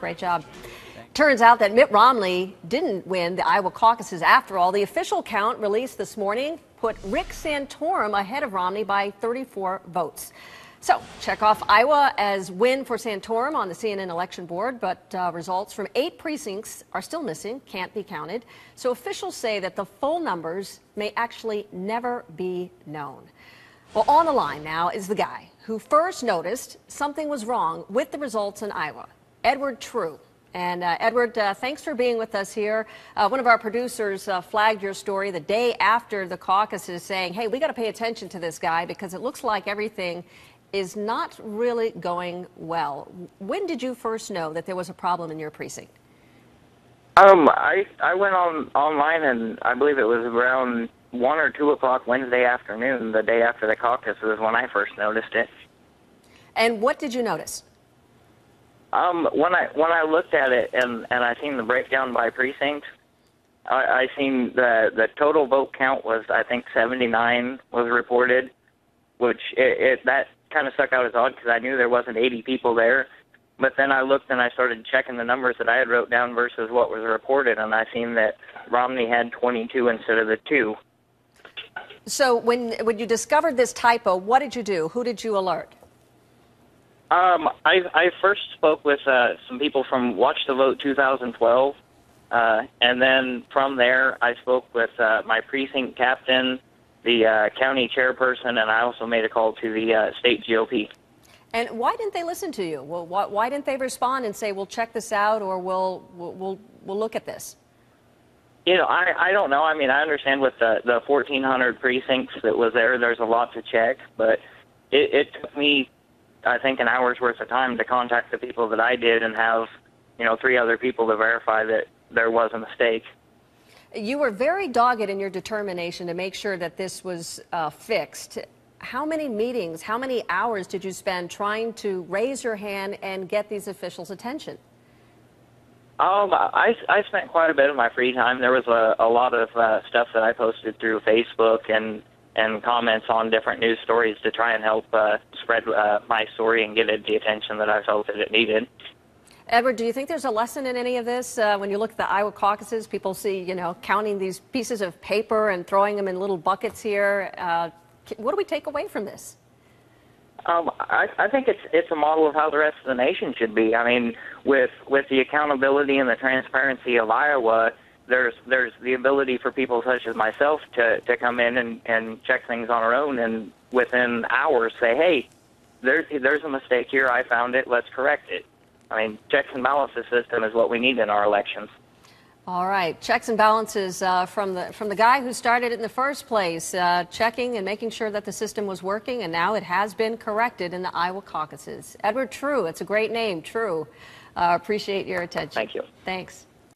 Great job. Turns out that Mitt Romney didn't win the Iowa caucuses after all. The official count released this morning put Rick Santorum ahead of Romney by 34 votes. So check off Iowa as win for Santorum on the CNN election board, but results from 8 precincts are still missing, can't be counted. So officials say that the full numbers may actually never be known. Well, on the line now is the guy who first noticed something was wrong with the results in Iowa, Edward True. And Edward, thanks for being with us here. One of our producers flagged your story the day after the caucuses saying, hey, we got to pay attention to this guy because it looks like everything is not really going well. When did you first know that there was a problem in your precinct? I went online, and I believe it was around 1 or 2 o'clock Wednesday afternoon, the day after the caucus, was when I first noticed it. And what did you notice? When I looked at it and I seen the breakdown by precinct, I seen the total vote count was, I think, 79 was reported, which that kind of stuck out as odd because I knew there wasn't 80 people there. But then I looked and I started checking the numbers that I had wrote down versus what was reported, and I seen that Romney had 22 instead of the 2. So when you discovered this typo, what did you do? Who did you alert? I first spoke with some people from Watch the Vote 2012, and then from there I spoke with my precinct captain, the county chairperson, and I also made a call to the state GOP. And why didn't they listen to you? Well, why didn't they respond and say, we'll check this out, or we'll look at this? You know, I don't know. I mean, I understand with the 1,400 precincts that was there, there's a lot to check, but it took me, I think, an hour's worth of time to contact the people that I did and have, 3 other people to verify that there was a mistake. You were very dogged in your determination to make sure that this was fixed. How many meetings, how many hours did you spend trying to raise your hand and get these officials' attention? I spent quite a bit of my free time. There was a lot of stuff that I posted through Facebook and comments on different news stories to try and help spread my story and get it the attention that I felt that it needed. Edward, do you think there's a lesson in any of this? When you look at the Iowa caucuses, people see, counting these pieces of paper and throwing them in little buckets here. What do we take away from this? I think it's a model of how the rest of the nation should be. I mean, with the accountability and the transparency of Iowa, there's the ability for people such as myself to come in and check things on our own, and within hours say, hey, there's a mistake here, I found it, let's correct it. I mean, checks and balances system is what we need in our elections. All right, checks and balances from the guy who started it in the first place, checking and making sure that the system was working, and now it has been corrected in the Iowa caucuses. Edward True, it's a great name, True. Appreciate your attention. Thank you. Thanks.